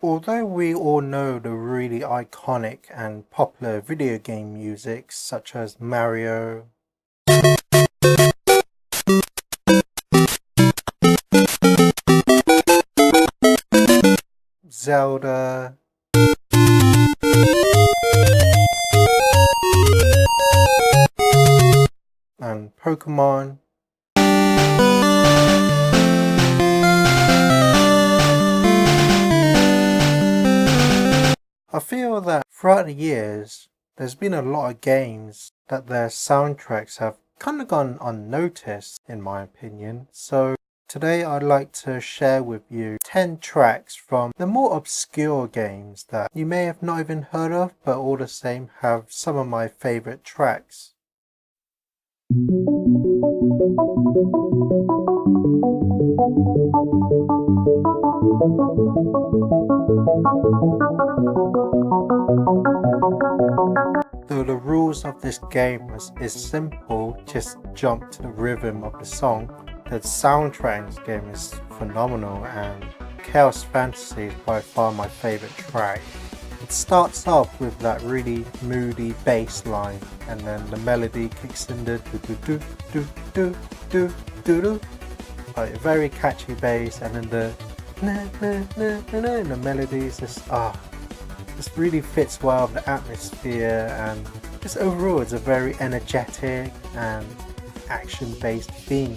Although we all know the really iconic and popular video game music such as Mario, Zelda, and Pokemon, I feel that throughout the years there's been a lot of games that their soundtracks have kind of gone unnoticed in my opinion. So today I'd like to share with you 10 tracks from the more obscure games that you may have not even heard of, but all the same have some of my favorite tracks. Though the rules of this game is simple, just jump to the rhythm of the song, the soundtrack in this game is phenomenal, and Chaos Fantasy is by far my favorite track. It starts off with that really moody bass line, and then the melody kicks in the do do do do do do do, like a very catchy bass, and then the na na na na na, and the melody is just this really fits well with the atmosphere, and just overall it's a very energetic and action-based theme.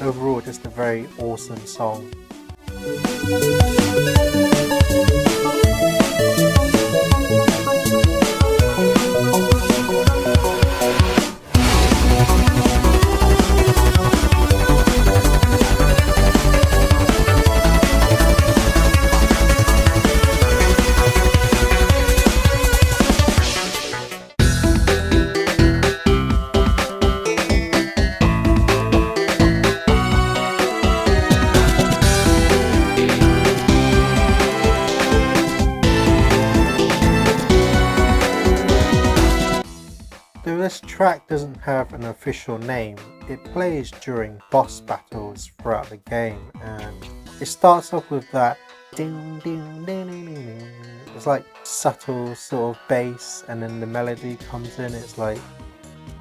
Overall, just a very awesome song. Though this track doesn't have an official name, it plays during boss battles throughout the game, and it starts off with that ding ding ding ding ding. It's like subtle sort of bass, and then the melody comes in, it's like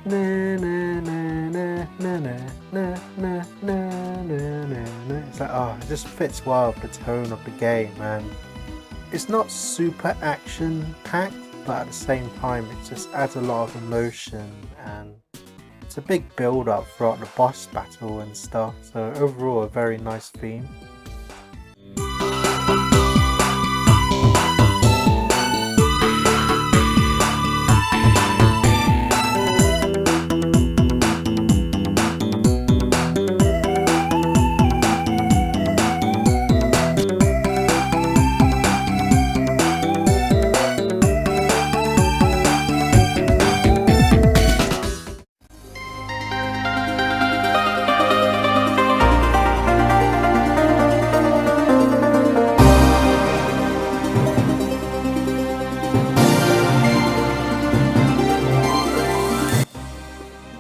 na na na na na na na na na na na. It's like it just fits well with the tone of the game, and it's not super action packed, but at the same time it just adds a lot of emotion, and it's a big build up throughout the boss battle and stuff, so overall a very nice theme.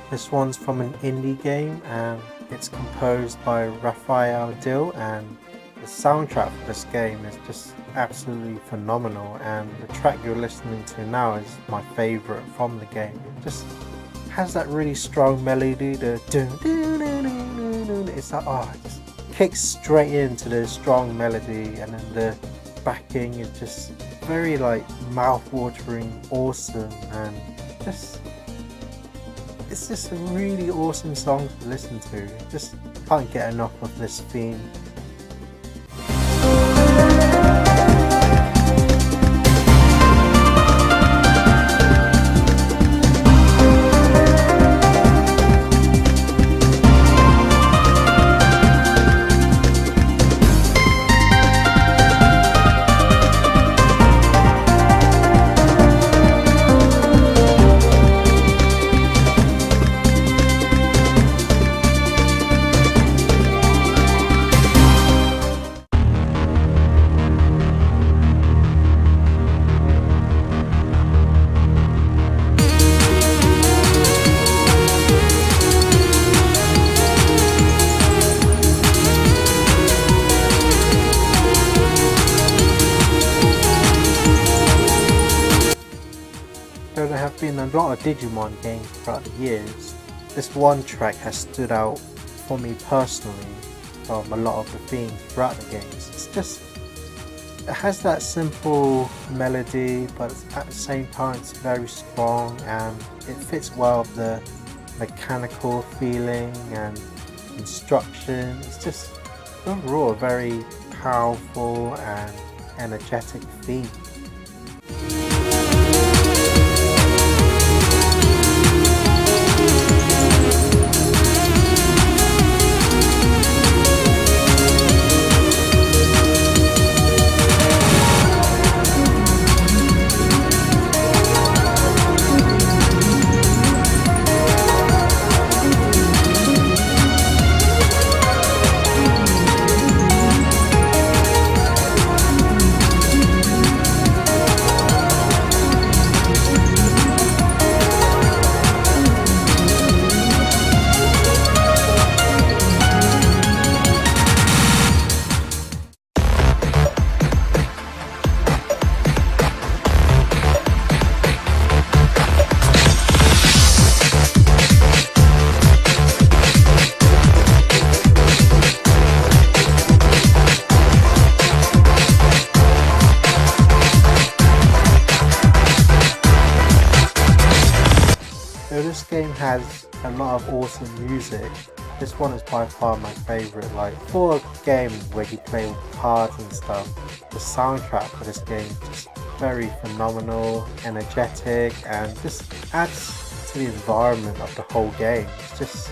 This one's from an indie game, and it's composed by Raphael Dill, and the soundtrack for this game is just absolutely phenomenal, and the track you're listening to now is my favorite from the game. It just has that really strong melody, the it's like it just kicks straight into the strong melody, and then the backing is just very like mouth-watering awesome, and it's just a really awesome song to listen to. Just can't get enough of this theme. have been a lot of Digimon games throughout the years, this one track has stood out for me personally from a lot of the themes throughout the games. It has that simple melody, but at the same time it's very strong and it fits well with the mechanical feeling and instruction. It's just overall a very powerful and energetic theme. Though this game has a lot of awesome music, this one is by far my favourite. Like, for a game where you play with cards and stuff, the soundtrack for this game is just very phenomenal, energetic, and just adds to the environment of the whole game. It's just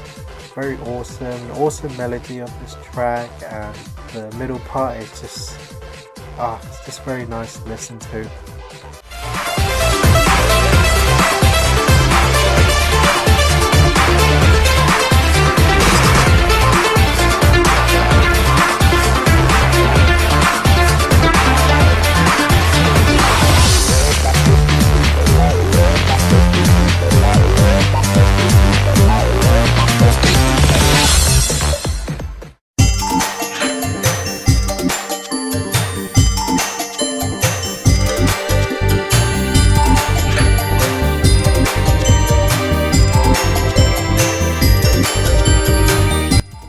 very awesome. The awesome melody of this track, and the middle part is just it's just very nice to listen to.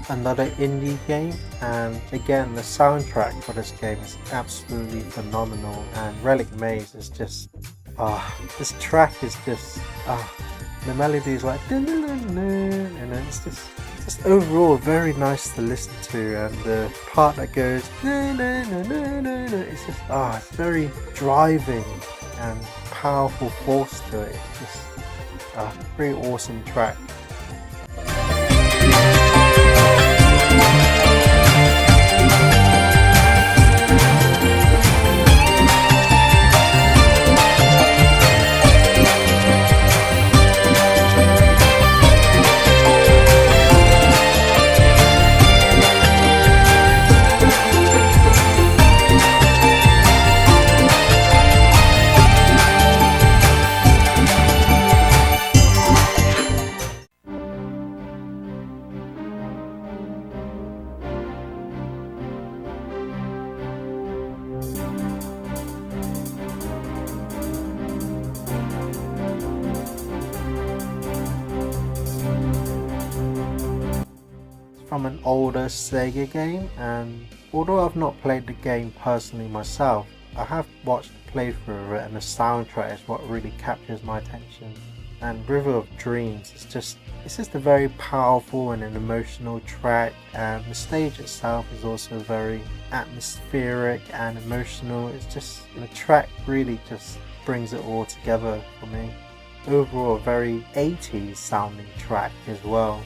Another indie game, and again the soundtrack for this game is absolutely phenomenal, and Relic Maze is just this track is just the melody is like and it's just overall very nice to listen to, and the part that goes it's just it's very driving and powerful force to it. It's just a very awesome track. From an older Sega game, and although I've not played the game personally myself, I have watched a playthrough of it, and the soundtrack is what really captures my attention. And River of Dreams is just a very powerful and an emotional track, and the stage itself is also very atmospheric and emotional. It's just, the track really just brings it all together for me. Overall a very 80s sounding track as well.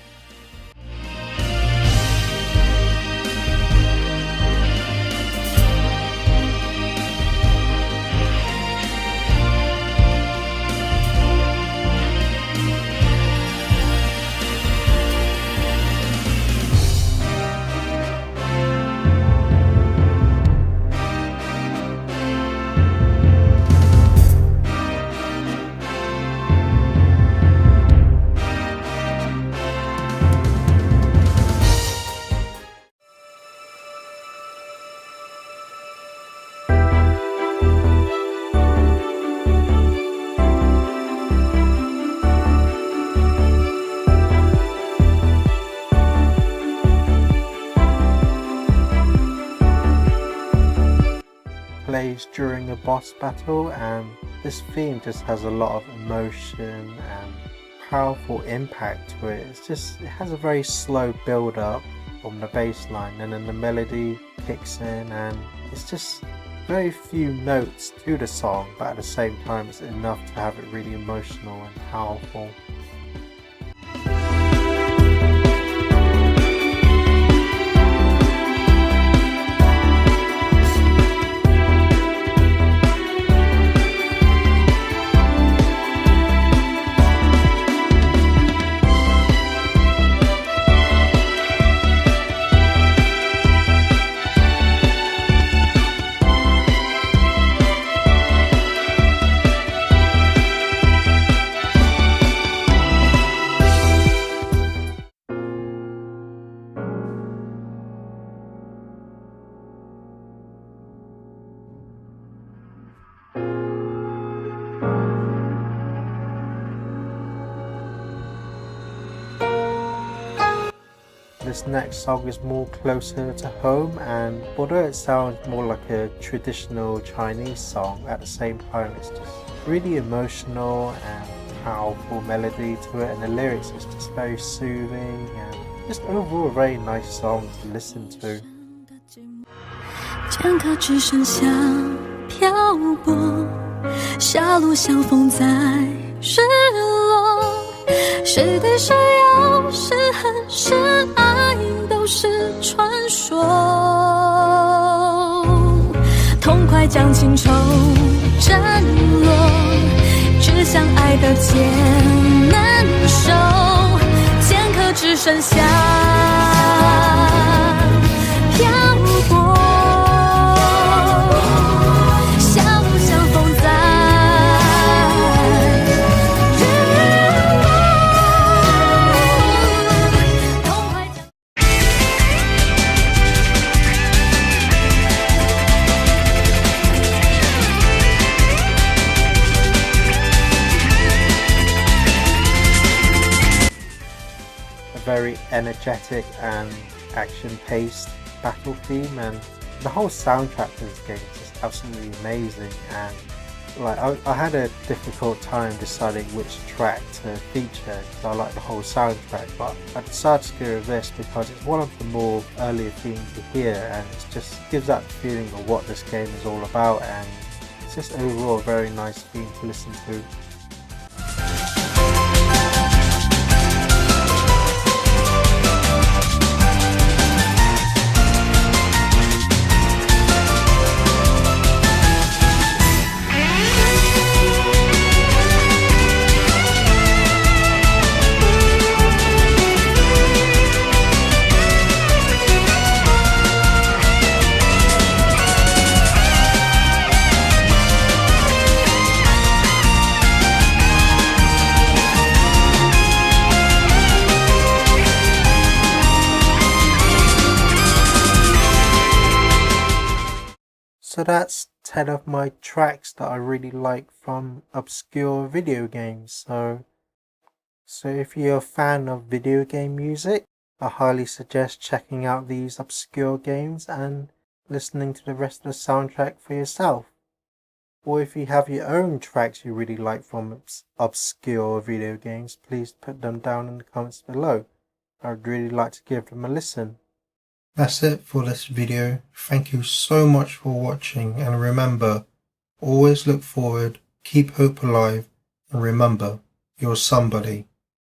plays during a boss battle, and this theme just has a lot of emotion and powerful impact to it. It has a very slow build up from the bass line, and then the melody kicks in, and it's just very few notes to the song, but at the same time it's enough to have it really emotional and powerful. This next song is more closer to home, and although it sounds more like a traditional Chinese song, at the same time it's just really emotional and powerful melody to it, and the lyrics is just very soothing and just overall a very nice song to listen to. 剑客只剩下漂泊，狭路相逢在日落，是对是忧是恨是爱都是传说，痛快将情仇斩落，只想爱的艰难守，剑客只剩下漂泊。 Very energetic and action-paced battle theme, and the whole soundtrack to this game is just absolutely amazing. And like I had a difficult time deciding which track to feature because I like the whole soundtrack, but I decided to go with this because it's one of the more earlier themes you hear, and it just gives that feeling of what this game is all about, and it's just overall a very nice theme to listen to. So that's 10 of my tracks that I really like from obscure video games. So if you're a fan of video game music, I highly suggest checking out these obscure games and listening to the rest of the soundtrack for yourself. Or if you have your own tracks you really like from obscure video games, please put them down in the comments below. I'd really like to give them a listen. That's it for this video. Thank you so much for watching, and remember, always look forward, keep hope alive, and remember, you're somebody.